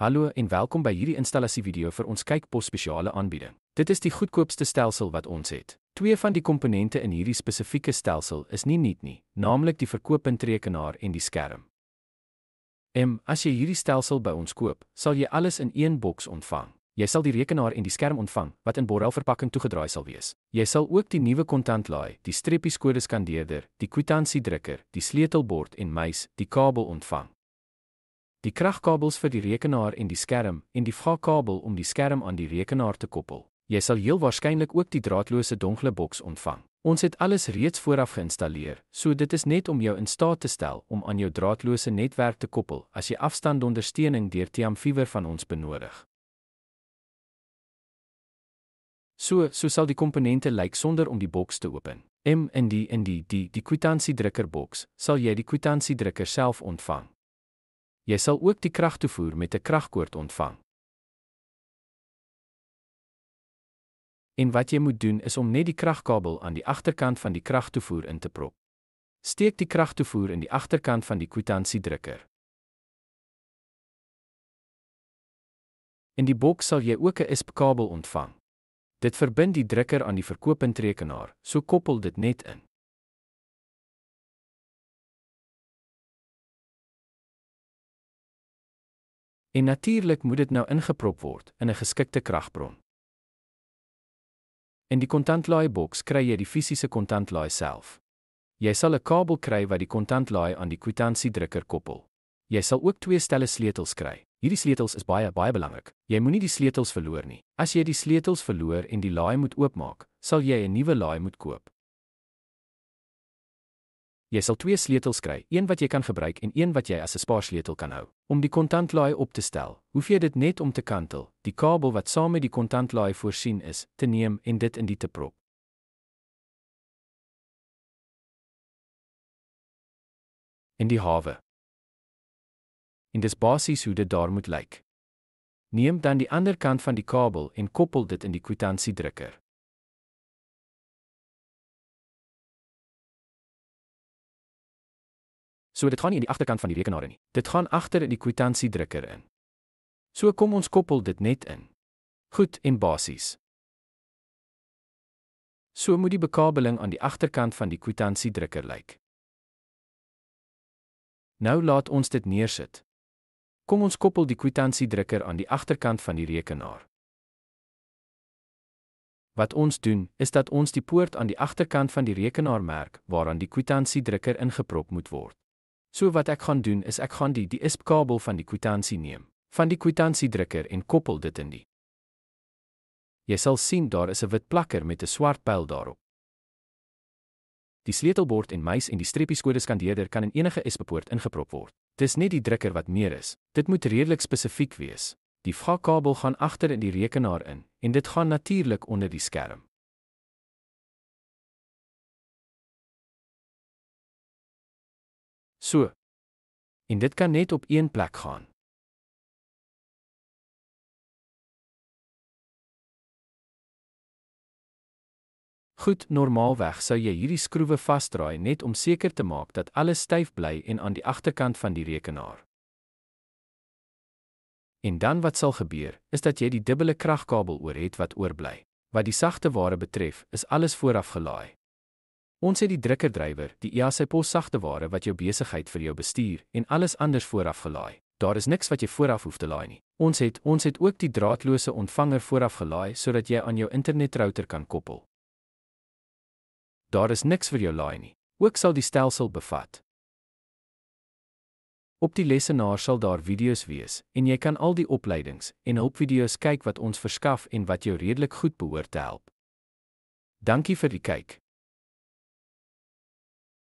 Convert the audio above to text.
Hallo en welkom by hierdie installasievideo vir ons kykpos spesiale aanbieding. Dit is die goedkoopste stelsel wat ons het. Twee van die komponente in hierdie spesifieke stelsel is nie nuut nie, naamlik die verkooppuntrekenaar en die skerm. As jy hierdie stelsel by ons koop, sal jy alles in een boks ontvang. Jy sal die rekenaar en die skerm ontvang, wat in borrelverpakking toegedraai sal wees. Jy sal ook die nuwe kontantlaai, die streepieskodeskandeerder, die kwitansiedrukker, die sleutelbord en muis, die kabel ontvang. Die kragkabels vir die rekenaar en die skerm en die VGA-kabel om die skerm aan die rekenaar te koppel. Jy sal heel waarskynlik ook die draadloose donkle boks ontvang. Ons het alles reeds vooraf geïnstalleer, so dit is net om jou in staat te stel om aan jou draadloose netwerk te koppel as jy afstandondersteuning deur TiamFiber van ons benodig. So sal die komponente lyk sonder om die boks te open. In die kwitansiedrukkerboks sal jy die kwitansiedrukker self ontvang. Jy sal ook die kragtoevoer met 'n kragkoord ontvang. En wat jy moet doen is om net die kragkabel aan die agterkant van die kragtoevoer in te prop. Steek die kragtoevoer in die agterkant van die kwitansiedrukker. In die boks sal jy ook 'n ISP-kabel ontvang. Dit verbind die drukker aan die verkooppuntrekenaar, so koppel dit net in. En natuurlik moet dit nou ingeprop word in 'n geskikte kragbron. In die kontantlaaiboks kry jy die fisiese kontantlaai self. Jy sal 'n kabel kry wat die kontantlaai aan die kwitansiedrukker koppel. Jy sal ook 2 stelle sleutels kry. Hierdie sleutels is baie belangrik. Jy moenie die sleutels verloor nie. As jy die sleutels verloor en die laai moet oopmaak, sal jy 'n nuwe laai moet koop. Jy sal 2 sleutels kry, een wat jy kan gebruik en een wat jy as 'n spaarsleutel kan hou. Om die kontantlaai op te stel, hoef jy dit net om te kantel, die kabel wat saam met die kontantlaai voorsien is, te neem en dit in die te prop. In die hawe. En dis basies hoe dit daar moet lyk. Neem dan die ander kant van die kabel en koppel dit in die kwitansiedrukker. So dit gaan nie in die agterkant van die rekenaar in nie. Dit gaan agter in die kwitansiedrukker in. So kom ons koppel dit net in. Goed en basies. So moet die bekabeling aan die agterkant van die kwitansiedrukker lyk. Nou laat ons dit neersit. Kom ons koppel die kwitansiedrukker aan die agterkant van die rekenaar. Wat ons doen, is dat ons die poort aan die agterkant van die rekenaar merk, waaraan die kwitansiedrukker ingeprop moet word. So wat ek gaan doen is ek gaan die ISP-kabel van die kwitansie neem, van die kwitansiedrukker en koppel dit in die. Jy sal sien daar is 'n wit plakker met 'n swart pyl daarop. Die sleutelbord en muis en die streepieskodeskandeerder kan in enige ISP-poort ingeprop word. Dis net die drukker wat meer is. Dit moet redelik spesifiek wees. Die VGA-kabel gaan agter in die rekenaar in en dit gaan natuurlik onder die skerm. So. En dit kan net op een plek gaan. Goed, normaalweg sou jy hierdie skroewe vasdraai net om seker te maak dat alles styf bly en aan die agterkant van die rekenaar. En dan wat sal gebeur, is dat jy die dubbele kragkabel oor het wat oorbly. Wat die sagte ware betref, is alles vooraf gelaai. Ons het die drukkerdrywer, die EASY-pos sagte ware wat jou besigheid vir jou bestuur en alles anders vooraf gelaai. Daar is niks wat jy vooraf hoef te laai nie. Ons het ook die draadloose ontvanger vooraf gelaai sodat jy aan jou internetrouter kan koppel. Daar is niks vir jou laai nie. Ook sal die stelsel bevat. Op die lesenaar sal daar video's wees en jy kan al die opleidings en hulpvideo's kyk wat ons verskaf en wat jou redelik goed behoort te help. Dankie vir die kyk.